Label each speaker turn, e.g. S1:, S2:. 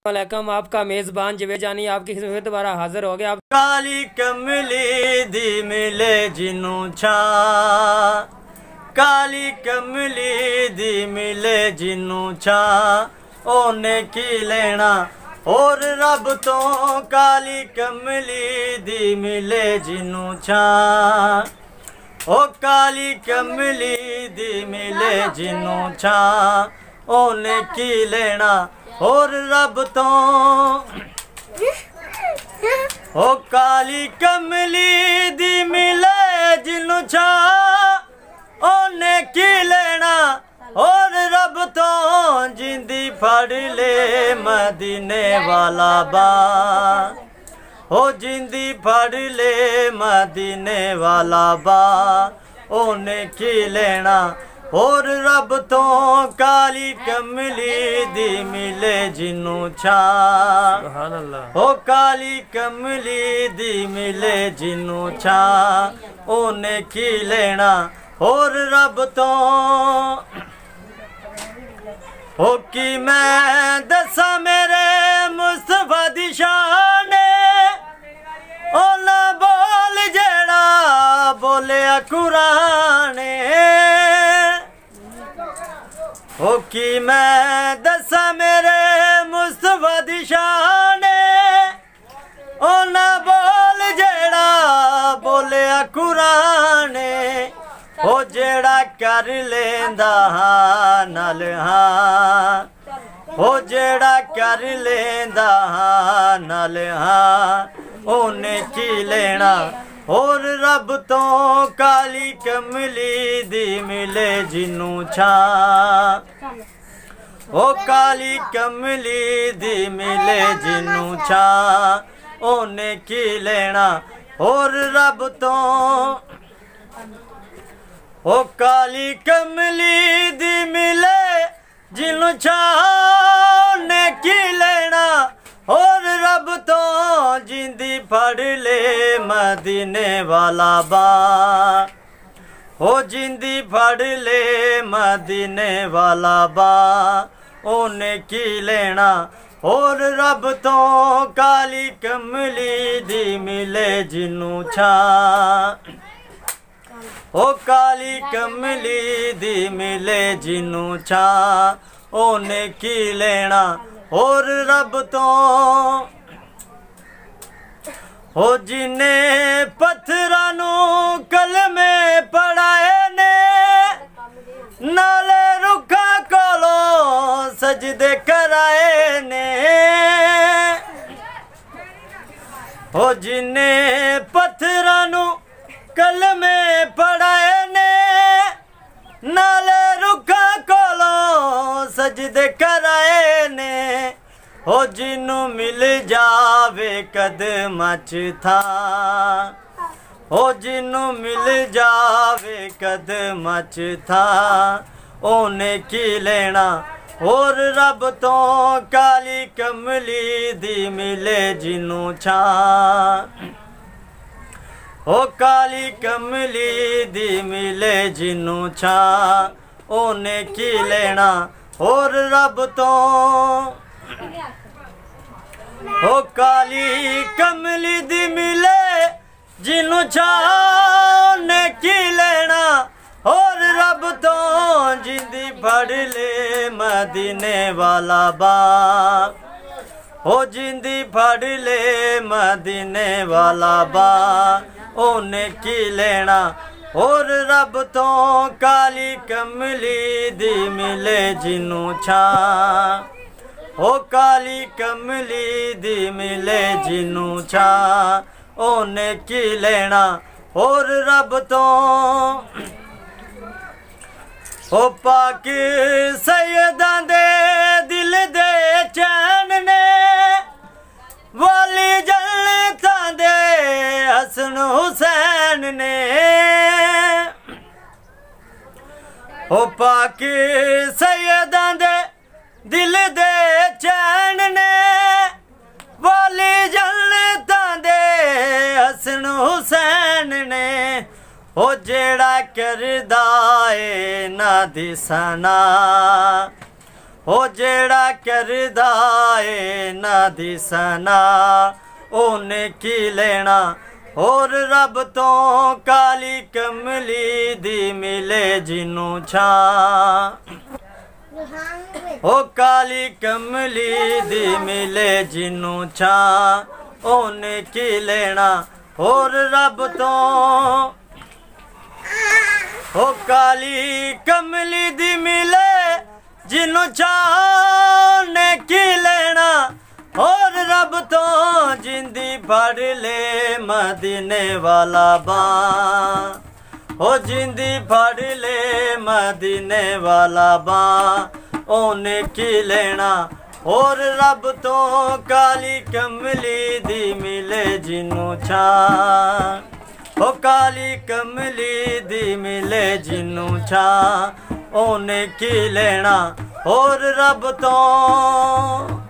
S1: वालेकुम, आपका मेज़बान जवेद जानी आपकी खिदमत में दोबारा हाजिर हो गया।
S2: काली कमली दी मिले जिनू छा, काली कमली दी मिले जिनू छा, ओने की लेना और रब तो। काली कमली दी मिले जिनू छा, ओ काली कमली दी मिले जिनू छा, ओने की लेना और रब तो। ओ काली कमली दी मिले जिनू छा, ओने की लेना और रब तो। जिंदी फड़ ले मदीने वाला बा, ओ जिंदी फड़ ले मदीने वाला बा, ओने की लेना और रब तो। काली कमली दी मिले जिनू छा,
S1: सुभान अल्लाह।
S2: ओ काली कमली दी मिले जिनू छा, ओने की लेना और रब तो। ओ की मैं दसा मेरे मुस्तफा दी शान, ओ ना बोल जेड़ा बोलिया कुरान। ओ की मैं दसा मेरे मुस्तफा दी शान, ओ ना बोल जेड़ा बोलिया कुरान। ओ जेड़ा कर लेंदा हां नाल हां, ओ जेड़ा कर लेंदा हां नाल हां, ओने की लेना और रब तो। काली कमली दी मिले जिनू छा, ओ काली कमली दी मिले जिनू छा, ओने की लेना और रब तो। ओ काली कमली दी मिले जिनू छा, ओने की लेना और रब तो। जिंदी फड़ ले मदीने वाला बा, ओ जिंदी फड़ ले मदीने वाला बा, ओने की लेना और रब तो। काली कमली दी मिले जिनू छा, ओ काली कमली दी मिले जिनू छा, ओने की लेना और रब तो। हो जिने पत्थरां नू कलमे पढ़ाए ने, नाले रुखा कोलो सजदे कराए ने। हो जिने पत्थरां नू कलमे पढ़ाए ने, नाले रुखा कोलो सजदे कराए ने। हो जिनू मिल जावे कदमां च था, हो जिनू मिल जावे कदमां च था, ओने की लेना और रब तो। काली कमली दी मिले जिनू छा, ओ काली कमली दी मिले जिनू छा, ओने की लेना और रब तो। ओ काली कमली दी मिले जिनू छा, ओने की लेना और रब तो। जिंदी फड़ ले मदीने वाला बा, ओ जिंदी फड़ ले मदीने वाला बा, ओने की लेना और रब तो। काली कमली दी मिले जिनू छा, ओ काली कमली दी मिले जिनू छा, ओने की लेना और रब तो। ओ पाक सैयदां दे दिल दे चैन ने, वाली जन्नतां दे हसन हुसैन ने। ओ पाक सैयदां दे दिल दे चैन ने, वाली जन्नतां दे हसन हुसैन ने। ओ जेड़ा करदा ए ना दिसना, हो जेड़ा करदा ए ना दिसना ओने की लेना और रब तो काली कमली दी मिले जिनू छां ओ काली कमली दी मिले जिनू छां ओने की लेना और रब तो ओ काली कमली दी मिले जिनू छां ने की लेना और रब तो जिंदी फड़ ले मदीने वाला बां ओ जिंदी फड़ ले मदीने वाला बां ओने की लेना और रब तो काली कमली दी मिले जिनू छां ओ काली कमली दी मिले जिनू छां ओने की लेना और रब तो